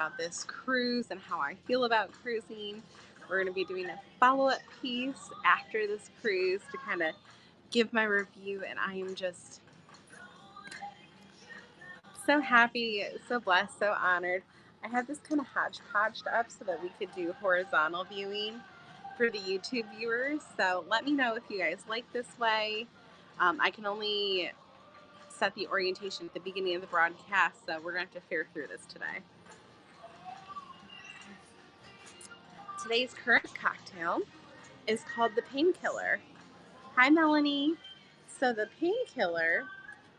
about this cruise and how I feel about cruising. We're going to be doing a follow-up piece after this cruise to kind of give my review, and I am just so happy, so blessed, so honored. I had this kind of hodgepodged up so that we could do horizontal viewing for the YouTube viewers. So let me know if you guys like this way. I can only set the orientation at the beginning of the broadcast, so we're going to have to fare through this today. Today's current cocktail is called the Painkiller. Hi, Melanie. So the Painkiller,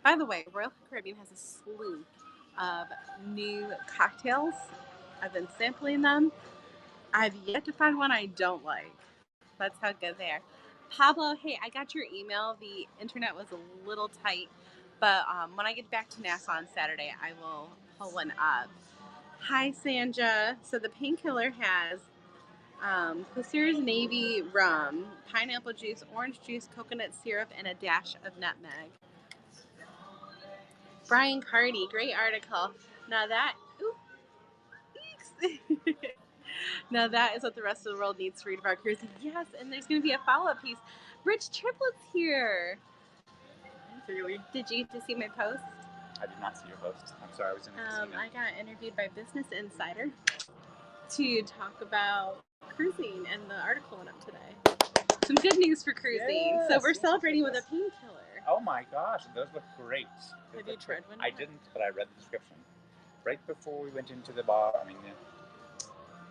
by the way, Royal Caribbean has a slew of new cocktails. I've been sampling them. I've yet to find one I don't like. That's how good they are. Pablo, hey, I got your email. The internet was a little tight, but when I get back to Nassau on Saturday, I will pull one up. Hi, Sandra. So the Painkiller has Placer's Navy rum, pineapple juice, orange juice, coconut syrup, and a dash of nutmeg. Brian Cardy, great article. Now that, now that is what the rest of the world needs to read about cruising. Yes, and there's going to be a follow-up piece. Rich Triplett's here. Really? Did you get to see my post? I did not see your post. I'm sorry, I was in the casino. I got interviewed by Business Insider to talk about cruising, and the article went up today. Some good news for cruising. Yes, so we're celebrating with a Painkiller. Oh my gosh, those look great. Have you tried one? I didn't, but I read the description. Right before we went into the bar,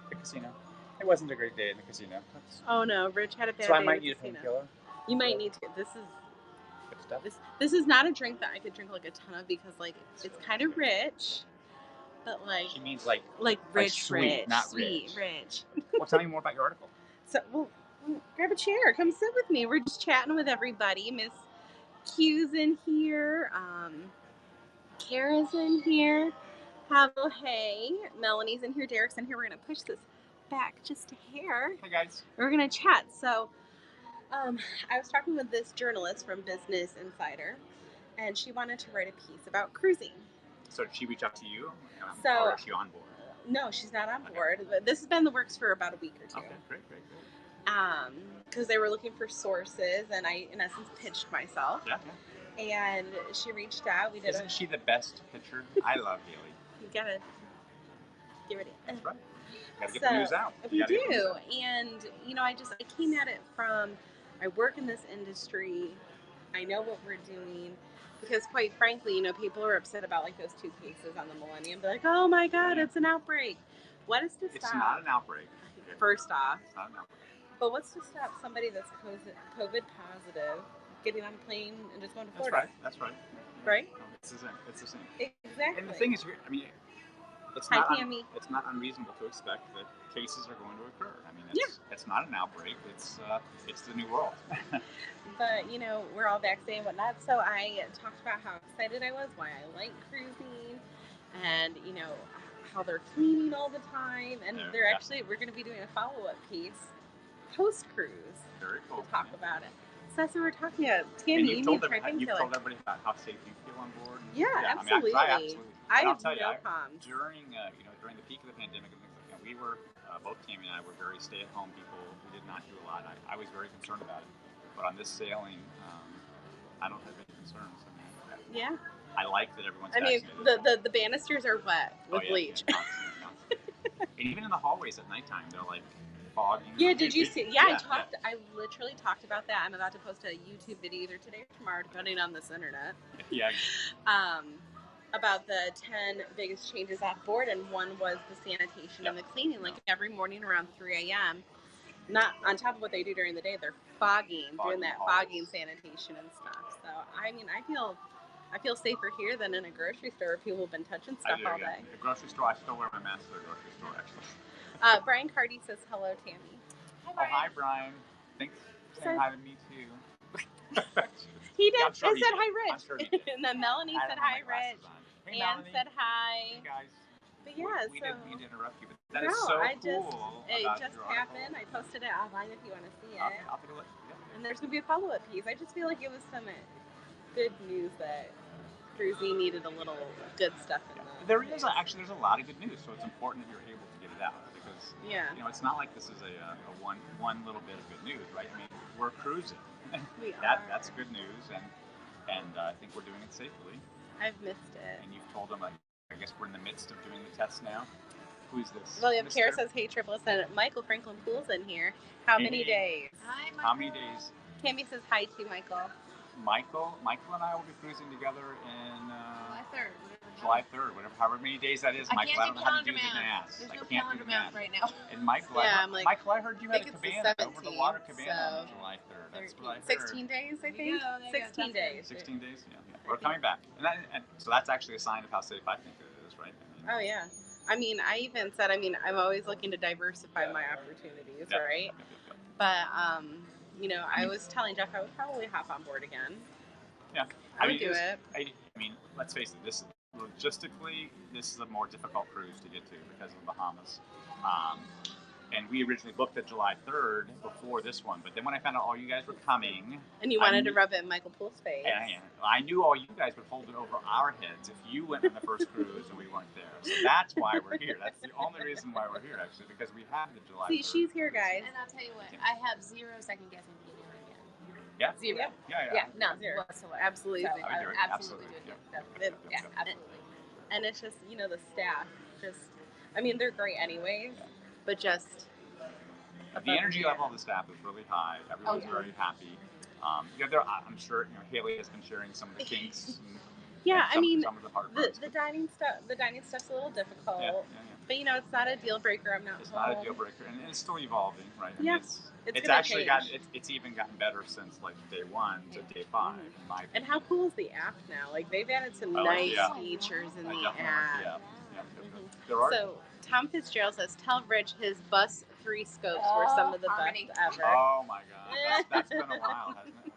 the casino. It wasn't a great day in the casino. Oh no, Rich had a bad day. So I might need a Painkiller. You might need to. This is good stuff. This is not a drink that I could drink like a ton of because it's kind of rich. But she means like rich, sweet, rich, not sweet, rich. Well, tell me more about your article. So, grab a chair. Come sit with me. We're just chatting with everybody. Miss Q's in here. Kara's in here. Pavel, hey. Melanie's in here. Derek's in here. We're going to push this back just a hair. Hey, guys. We're going to chat. So, I was talking with this journalist from Business Insider, and she wanted to write a piece about cruising. So did she reach out to you? Or is she on board? No, she's not on board. Okay. This has been in the works for about a week or two. Okay, great. Because they were looking for sources, and I, in essence, pitched myself. Yeah. And she reached out. Isn't she the best pitcher? I love Haley. You gotta get ready. That's right. Gotta get the news out. We do. And, I came at it from, I work in this industry. I know what we're doing. Because quite frankly, people are upset about those 2 cases on the Millennium. They're like, oh my God, it's an outbreak. What is to stop? It's not an outbreak. First off. It's not an outbreak. But what's to stop somebody that's COVID positive getting on a plane and just going to Florida? That's right. Right? No, it's the same. Exactly. And the thing is, it's not unreasonable to expect that cases are going to occur. It's not an outbreak. It's the new world. But, we're all vaccinated and whatnot. So I talked about how excited I was, why I like cruising, and, how they're cleaning all the time. And we're going to be doing a follow-up piece post-cruise. Very cool. To talk about it. So that's what we're talking about. Tammy, and you've told everybody about how safe you feel on board. Yeah, absolutely. I have no problems. During the peak of the pandemic, we were both Tammy and I were very stay-at-home people. We did not do a lot. I was very concerned about it. But on this sailing, I don't have any concerns. Yeah. I like that everyone's vaccinated. The banisters are wet with bleach. And even in the hallways at nighttime, they're foggy. Yeah, did you see? Yeah, I literally talked about that. I'm about to post a YouTube video either today or tomorrow, depending on this internet. Yeah. About the 10 biggest changes off board, and one was the sanitation and the cleaning. Every morning around 3 a.m., not on top of what they do during the day, they're doing that fogging sanitation and stuff. So, I feel safer here than in a grocery store where people have been touching stuff all day. The grocery store, I still wear my mask at the grocery store, actually. Brian Cardy says, hello, Tammy. Hi, Brian. Thanks for saying hi to me, too. He did. Yeah, Said hi, Rich. Sure and then Melanie said hi, Rich. Hey, Anne said hi. Hey, guys. But yeah, we didn't mean to interrupt you, but that is so cool. It just happened. I posted it online if you want to see it. I'll take a look. Yeah. And there's going to be a follow-up piece. I just feel like it was some good news that cruising needed a little good stuff in there is actually there's a lot of good news, so it's important that you're able to get it out because it's not like this is a one little bit of good news, right? I mean, we're cruising. We are. That's good news, and I think we're doing it safely. I've missed it. And you've told them, I guess we're in the midst of doing the test now. Who's this? William Kerr says, "Hey, Triple Sen, Michael Franklin Pool's in here. How many days?" Hi, Michael. How many days? Cammy says hi to Michael. Michael and I will be cruising together in July 3rd. however many days that is. Michael, I don't know how to do the math. There's I no can't calendar do the math right now. And Michael, Michael, I heard you had a cabana over the water cabana on July 3rd. That's what I heard. 16 days, I think. 16 days. 16 days. Yeah. We're coming back, and so that's actually a sign of how safe I think it is, right? Oh yeah. I mean, I even said, I'm always looking to diversify my opportunities, right? But I was telling Jeff I would probably hop on board again. Yeah, I would do it. I mean, let's face it. This is a more difficult cruise to get to because of the Bahamas. And we originally booked it July 3rd before this one, but then when I found out all you guys were coming, and you wanted to rub it in Michael Pool's face, I knew all you guys would hold it over our heads if you went on the first cruise and we weren't there. So that's why we're here. That's the only reason why we're here, actually, because we have the July 3rd. She's here, guys. And I'll tell you what, I have zero second guessing being here again. Yeah. Zero. Yeah. No, zero whatsoever. Absolutely. So I would absolutely do it. Yeah, absolutely. And it's just, the staff, they're great anyways, but just... The energy level of the staff is really high. Everyone's very happy. I'm sure Haley has been sharing some of the kinks. Some of the hard parts. The dining stuff's a little difficult. Yeah. But it's not a deal breaker. It's not a deal breaker, and it's still evolving, right? Yes, it's actually it's even gotten better since like day 1 to day 5. Mm-hmm. And how cool is the app now? Like they've added some nice features in the app. Yeah. Mm-hmm. There are. So Tom Fitzgerald says, "Tell Rich his bus 3 scopes were some of the best ever." Oh my God, that's been a while, hasn't it?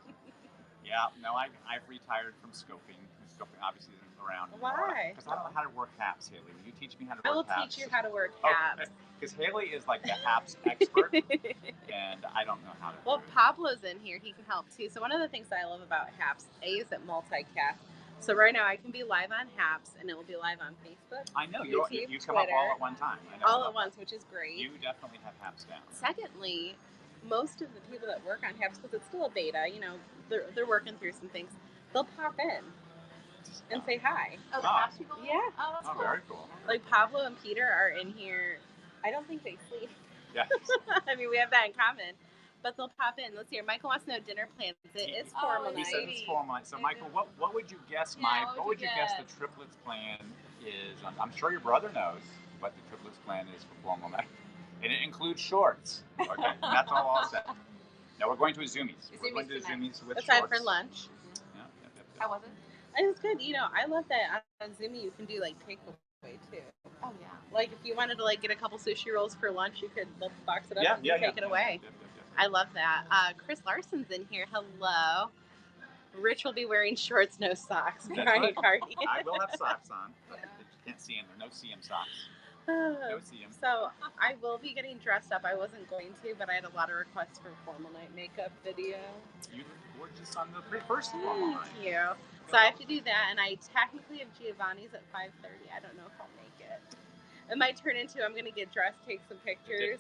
Yeah, no, I've retired from scoping. Scoping obviously isn't around anymore. Why? Because I don't know how to work HAPS, Haley. Will you teach me how to work HAPS? I will teach you how to work HAPS. Because Haley is like the HAPS expert, and I don't know how to. Well, Pablo's in here. He can help too. So one of the things I love about HAPS, is it multicast. So right now I can be live on HAPS, and it will be live on Facebook. I know. YouTube, you come up all at one time. I know all at once, which is great. You definitely have HAPS down. Secondly, most of the people that work on HAPS, because it's still a beta, they're working through some things, they'll pop in and say hi. Oh, the HAPS people? Yeah. Oh, that's cool. Very cool. Like Pablo and Peter are in here. I don't think they sleep. Yeah. We have that in common. But they'll pop in. Let's hear. Michael wants to know dinner plans. It is formal night. He says it's formal night. So, Michael, what would you guess? What would you guess the triplets plan is? I'm sure your brother knows what the triplets plan is for formal night, and it includes shorts. Okay, and that's all I'll say. Now we're going to Azumi's. We're going to Azumi's with shorts. Aside for lunch. Yeah. How was it? It was good. I love that on Zumi you can do like takeaway too. Oh yeah. Like if you wanted to get a couple sushi rolls for lunch, you could box it up and take it away. Yeah. I love that. Chris Larson's in here. Hello. Rich will be wearing shorts, no socks. Right. I will have socks on. But you can't see them. No CM socks. No CM. So I will be getting dressed up. I wasn't going to, but I had a lot of requests for formal night makeup video. You were just on the first formal night. Thank you. So I have to do that, and I technically have Giovanni's at 5:30. I don't know if I'll make it. It might turn into I'm going to get dressed, take some pictures.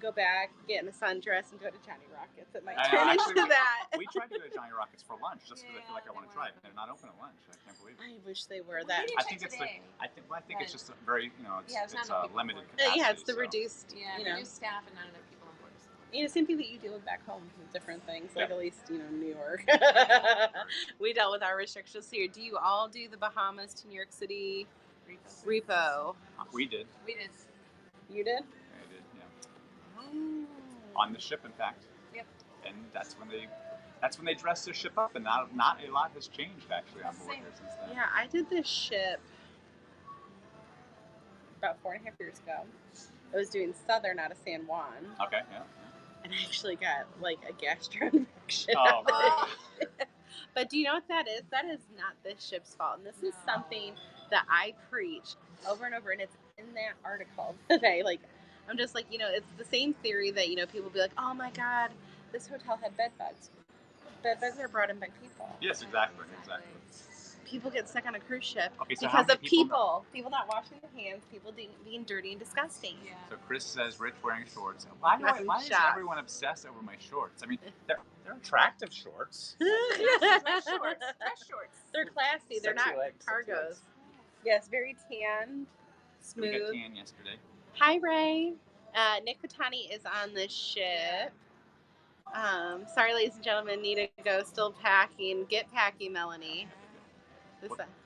Go back, get in a sundress, and go to Johnny Rockets. It might turn into that. We tried to go to Johnny Rockets for lunch just because I feel like I want to try it. They're not open at lunch. I can't believe it. I wish they were. I think it's it's just a very it's a limited capacity. Yeah, it's the reduced. Reduced staff and not enough people on board. Same thing that you deal with back home with different things. Like at least New York, we dealt with our restrictions here. Do you all do the Bahamas to New York City repo? We did. You did? On the ship, in fact. Yep. And that's when they dress their ship up, and not a lot has changed actually on board here since then. Yeah, I did this ship about 4.5 years ago. I was doing Southern out of San Juan. Okay, yeah. And I actually got a gastro infection. Oh, But do you know what that is? That is not this ship's fault. And this is something that I preach over and over, and it's in that article today. I'm just it's the same theory that, people be like, oh my God, this hotel had bed bugs. Bed bugs are brought in by people. Yes, exactly. people get stuck on a cruise ship Okay, so how because many of people people not washing their hands, people being dirty and disgusting. Yeah. So Chris says Rich wearing shorts. Why is shocked. everyone obsessed over my shorts? I mean, they're attractive shorts. Fresh shorts. Fresh shorts. They're classy. They're Sexy not legs, sexy cargos. legs. Yes, very tan, We got smooth. tan yesterday. Hi, Ray. Nick Patani is on the ship. Sorry, ladies and gentlemen, need to go. Still packing. Get packing, Melanie.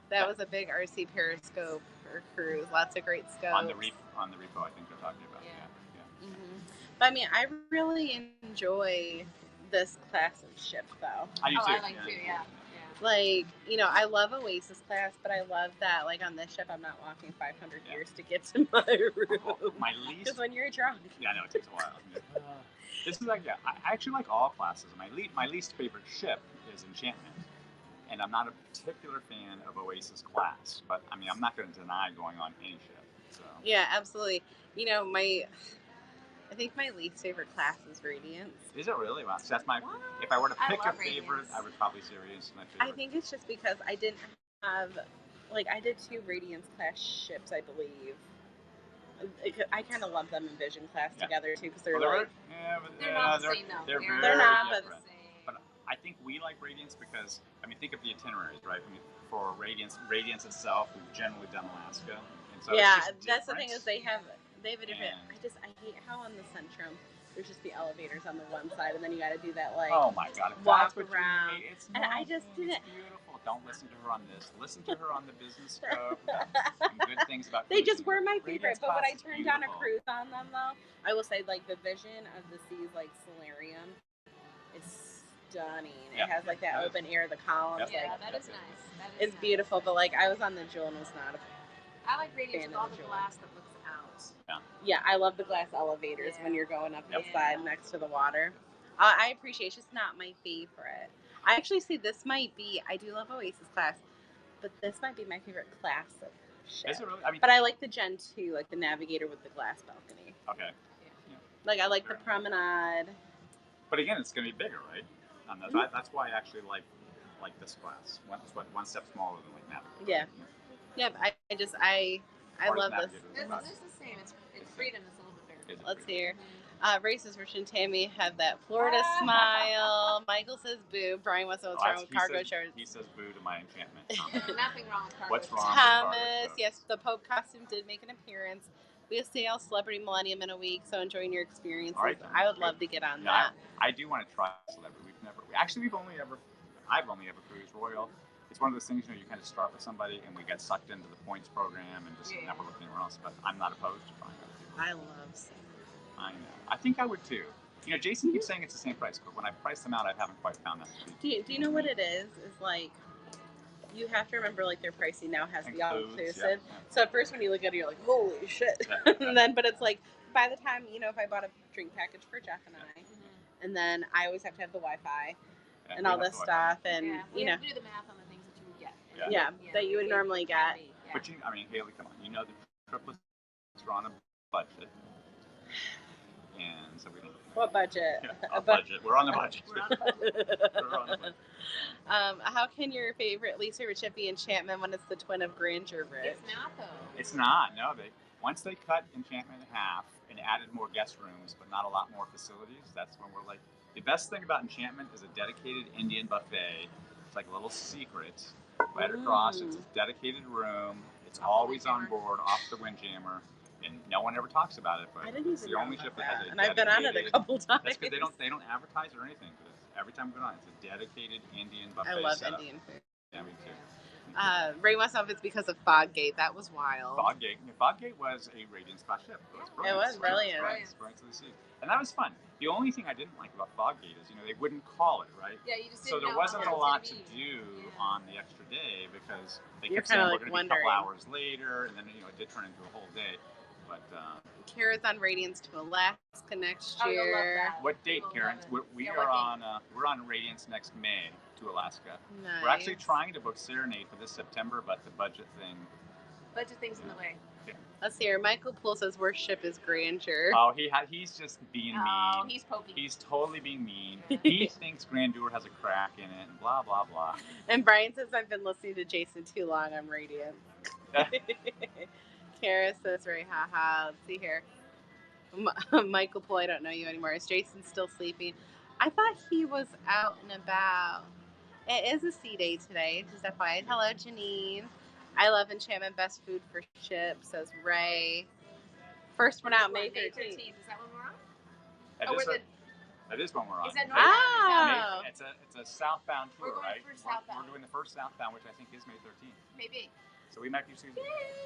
That was a big RC Periscope or cruise. Lots of great scopes. On the repo, I think they're talking about. Yeah. Mm-hmm. But I mean, I really enjoy this class of ship, though. I do too. I like too. Yeah. Like, I love Oasis class, but I love that, like, on this ship, I'm not walking 500 years to get to my room. My least. Because when you're drunk. Yeah, I know it takes a while. This is like, I actually like all classes. My least favorite ship is Enchantment, and I'm not a particular fan of Oasis class. But I mean, I'm not going to deny going on any ship. So. Yeah, absolutely. I think my least favorite class is Radiance. Is it really? Wow. So that's my. If I were to pick a favorite, Radiance. I would probably say Radiance is my favorite. I think it's just because I didn't have, like, I did 2 Radiance class ships, I believe. I kind of lump them in Vision class together too, because they're like. They're not the same though. They're not, very but different. But I think we like Radiance because, I mean, think of the itineraries, right? I mean, for Radiance itself, we've generally done Alaska. And so Yeah, it's just that's the different. thing is they have a different. And- I hate how on the Centrum there's just the elevators on the one side, and then you got to do that like. Oh my God! If walk that's what around. You hate, it's And I just it's didn't- beautiful. Don't listen to her on this. Listen to her on the business scope. Some good things about. They just cruising. were my Radiance favorite, but when class I is turned down a beautiful. cruise on them, though, I will say like the Vision of the Seas, like Solarium, is stunning. Yeah. It has like that That is- open air, the columns, Yep. Yeah, like that is nice. That is it's nice. beautiful. But like I was on the Jewel and was not. I like Radiance fan with all of the the Jewel. glass that looks out. Yeah, I love the glass elevators when Yeah. you're going up Yep. the side next to the water. I appreciate. It's just not my favorite. I actually see this might be. I do love Oasis class, but this might be my favorite class of ship. Is it really? I mean, But I like the Gen 2, like the Navigator with the glass balcony. okay. Like I like the Promenade. But again, it's going to be bigger, right? That's why I actually like this class. One step smaller than like Navigator. Yeah. Yeah, but I Or love this. Navigator. This is the same. It's Freedom is a little bit bigger. Is it Let's bigger? hear. Racist Rich and Tammy have that Florida smile. Michael says boo. Brian wants to know what's wrong with cargo shorts. He says boo to my enchantment. Nothing wrong with cargo. What's wrong? Thomas, yes, the Pope costume did make an appearance. We have Sail Celebrity Millennium in a week, so enjoying your experiences. All right, I would love to get on Yeah, that. I do want to try Celebrity. I've only ever cruised Royal. It's one of those things, you kind of start with somebody and we get sucked into the points program and just never look anywhere else. But I'm not opposed to trying other people. I love Sail. I know. I think I would too. Jason keeps saying it's the same price, but when I price them out, I haven't quite found that to be. Do you know what it is? Is like you have to remember like their pricing now has the all Includes, inclusive. yeah. So at first when you look at it, you're like, holy shit. Yeah. And then but it's like by the time if I bought a drink package for Jeff and I, and then I always have to have the Wi-Fi Yeah, and we all have this to stuff, and Yeah, we have to do the math on the things that you would get. Yeah. that you would normally get. Yeah. But Haley, come on. The triplets are on a budget, and so we don't. What budget? A budget. We're on the budget. We're on the budget. We're on the budget. How can your least favorite ship be Enchantment when it's the twin of Grandeur, Rich? It's not though. It's not. No, once they cut Enchantment in half and added more guest rooms, but not a lot more facilities. That's when we're like, the best thing about Enchantment is a dedicated Indian buffet. It's like a little secret right across. It's a dedicated room. It's always on board, off the Windjammer, and no one ever talks about it. But I didn't it's even the know only about ship that has a and I've been on it a dedicated- couple times. That's because they don't advertise or anything. Every time we go on, it's a dedicated Indian buffet. I love setup. Indian food. Yeah, me too. Ray wants to know if it's because of Foggate. That was wild. Foggate was a Radiance class ship. It was brilliant. Sprang to the sea. And that was fun. The only thing I didn't like about Foggate is, they wouldn't call it, right? Yeah, you just So didn't there know wasn't how a long lot it to was gonna be. do on the extra day because they You're kept saying kinda, we're like, going to be a couple wondering. hours later, and then it did turn into a whole day. But Kara's on Radiance to Alaska next Oh, you'll love year. that. what date, You'll Karen? love it. We Yeah, are what date? on we're on Radiance next May to Alaska. Nice. We're actually trying to book Serenade for this September, but the budget thing. Budget things in the way. Let's see here. Michael Poole says worst ship is Grandeur. Oh, he's just being Oh, mean. he's poking. He's totally being mean. He thinks Grandeur has a crack in it and blah, blah, blah. And Brian says I've been listening to Jason too long. I'm radiant. Kara says right, haha. Let's see here. Michael Poole, I don't know you anymore. Is Jason still sleeping? I thought he was out and about. It is a sea day today, just FYI. Hello, Janine. I love enchantment. Best food for ship, says Ray. First one out, May 13th. Is that when we're on? That is when we're on. Is that Oh. It's a southbound tour, We're going right? for southbound. We're doing the first southbound, which I think is May 13th. Maybe. So we might be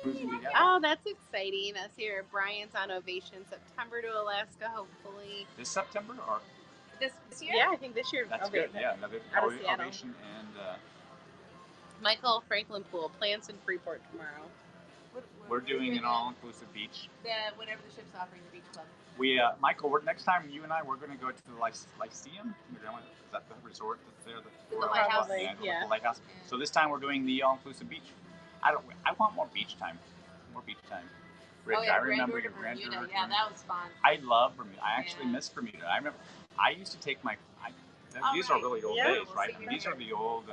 cruising together. Oh, that's exciting. Let's hear Brian's on Ovation, September to Alaska, hopefully. This September or? This year? Yeah, I think this year. That's good. Yeah, another out of Seattle. Ovation and. Michael Franklin Poole, plans in Freeport tomorrow. We're doing an all-inclusive beach. Whatever the ship's offering, the beach club. Michael, next time you and I, we're going to go to the Lyceum. Is that the resort that's there? The lighthouse. Yeah. The lighthouse. Yeah. So this time we're doing the all-inclusive beach. I want more beach time. More beach time. Rich, I remember your Bermuda. Yeah, that was fun. I love Bermuda. I actually miss Bermuda. I remember I used to take these are really old days, right? These are the old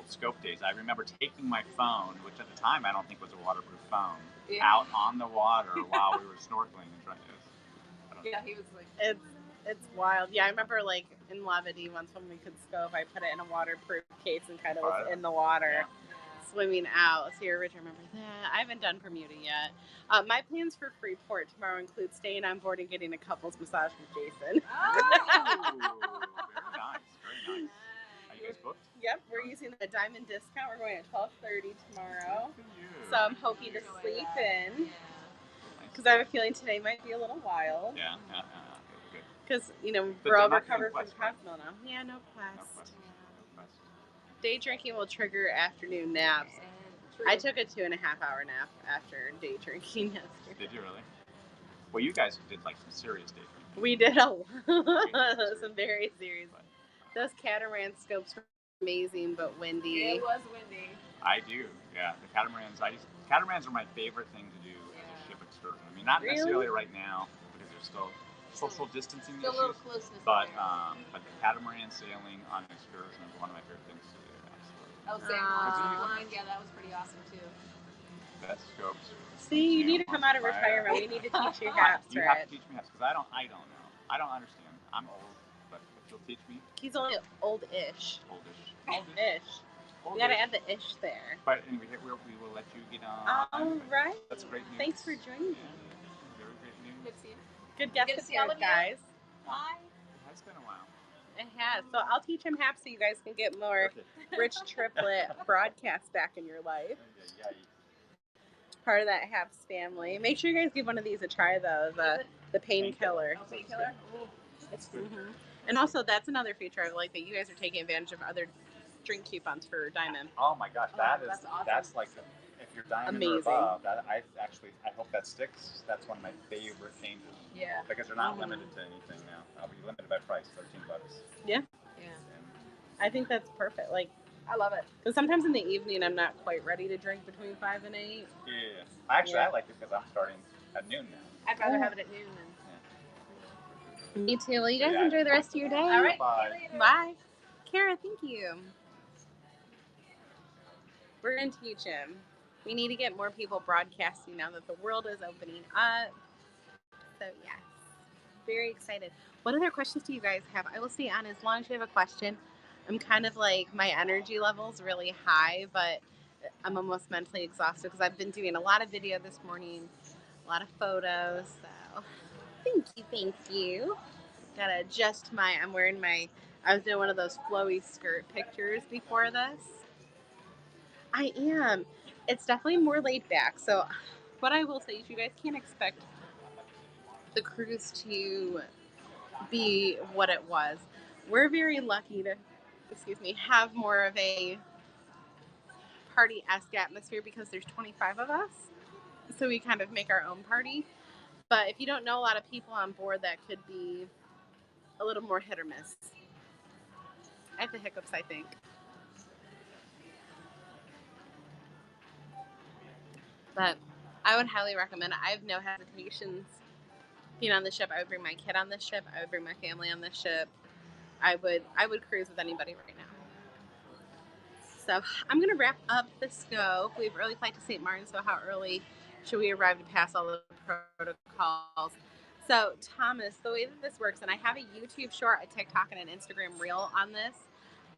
scope days. I remember taking my phone, which at the time I don't think was a waterproof phone, out on the water while we were snorkeling and trying to. Yeah, he was like. It's wild. Yeah, I remember like in Lavity once when we could scope, I put it in a waterproof case and kind of was in the water. Swimming out. So here, Rich, remember that. I haven't done Bermuda yet. My plans for Freeport tomorrow include staying on board and getting a couple's massage with Jason. Oh! Very nice. Very nice. Are you guys booked? Yep, we're using the diamond discount. We're going at 12:30 tomorrow. So I'm hoping to sleep in. Because I have a feeling today might be a little wild. Yeah. Good. Because, we're all recovered from Cosmo now. Yeah, no quest. Day drinking will trigger afternoon naps. I took a 2.5-hour nap after day drinking yesterday. Did you really? Well, you guys did like some serious day drinking. We did a lot. Some very serious. Those catamaran scopes were amazing, but windy. It was windy. I do, yeah. The catamarans are my favorite thing to do as a ship excursion. I mean, not necessarily right now because there's still social distancing issues. A little closeness. But the catamaran sailing on an excursion is one of my favorite things to do. Absolutely. Line, yeah, that was pretty awesome too. Best scopes. See, you need to come out of retirement. We need to teach you haps, You have to teach me haps because I don't know. I don't understand. I'm old, but if you'll teach me. He's only old-ish. Oldish. We gotta add the ish there. But anyway, we will let you get on. All right. That's great news. Thanks for joining me. Very great news. Good to see you. Good guest appearance, guys. Bye. It has been a while. It has. So I'll teach him haps so you guys can get more rich triplet broadcasts back in your life. Part of that haps family. Make sure you guys give one of these a try though. The painkiller. Painkiller. And also, that's another feature I like that you guys are taking advantage of other drink coupons for Diamond. Oh my gosh, that's awesome. That's like if you're Diamond amazing. Or above, I hope that sticks. That's one of my favorite changes. Yeah. Because they're not limited to anything now. I'll be limited by price, $13. Yeah. Yeah. I think that's perfect. Like, I love it. because sometimes in the evening I'm not quite ready to drink between 5 and 8. Yeah. Actually, I like it because I'm starting at noon now. I'd rather have it at noon than. Me too. Well, you guys enjoy the rest of your day. All right. Bye. Bye. Kara, thank you. We're going to teach him. We need to get more people broadcasting now that the world is opening up. So, yes. Very excited. What other questions do you guys have? I will stay on as long as you have a question. I'm kind of like, my energy level's really high, but I'm almost mentally exhausted because I've been doing a lot of video this morning, a lot of photos. So, thank you. Gotta adjust I was doing one of those flowy skirt pictures before this. I am. It's definitely more laid back. So what I will say is you guys can't expect the cruise to be what it was. We're very lucky to, have more of a party-esque atmosphere because there's 25 of us. So we kind of make our own party. But if you don't know a lot of people on board, that could be a little more hit or miss. I have the hiccups, I think. But I would highly recommend it. I have no hesitations being on the ship. I would bring my kid on the ship. I would bring my family on the ship. I would cruise with anybody right now. So I'm gonna wrap up the scope. We have early flight to St. Martin, so how early should we arrive to pass all the protocols? So Thomas, the way that this works, and I have a YouTube short, a TikTok, and an Instagram reel on this.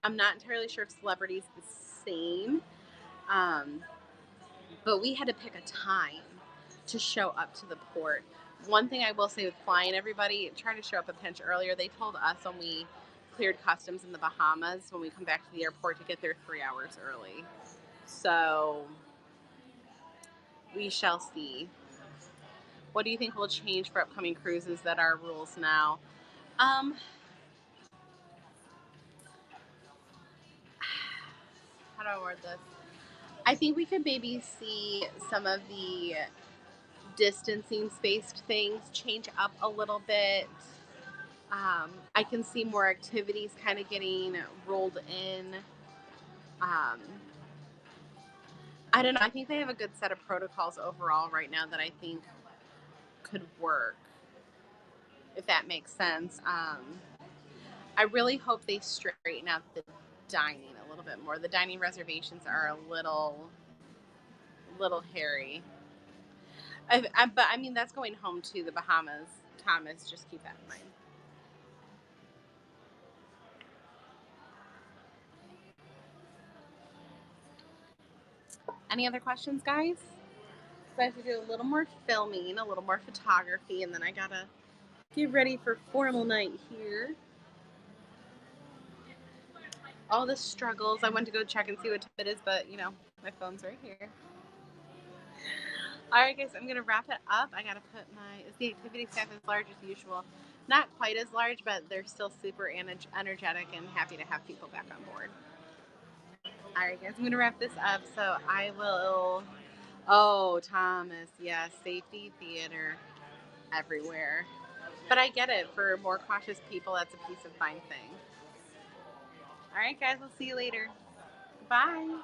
I'm not entirely sure if Celebrity's the same, but we had to pick a time to show up to the port. One thing I will say with flying everybody, try to show up a pinch earlier. They told us when we cleared customs in the Bahamas, when we come back to the airport, to get there 3 hours early. So we shall see. What do you think will change for upcoming cruises that are rules now? How do I word this? I think we could maybe see some of the distancing spaced things change up a little bit. I can see more activities kind of getting rolled in. I don't know. I think they have a good set of protocols overall right now that I think could work, if that makes sense. I really hope they straighten out the dining a little bit more. The dining reservations are a little hairy. But I mean, that's going home to the Bahamas. Thomas, just keep that in mind. Any other questions, guys? So I have to do a little more filming, a little more photography, and then I gotta get ready for formal night here. All the struggles. I went to go check and see what time it is, but you know, my phone's right here. All right, guys, I'm gonna wrap it up. I gotta put is the activity staff as large as usual? Not quite as large, but they're still super energetic and happy to have people back on board. All right, guys, I'm gonna wrap this up. So I will. Oh, Thomas, yes, safety theater everywhere. But I get it. For more cautious people, that's a peace of mind thing. All right, guys, we'll see you later. Bye.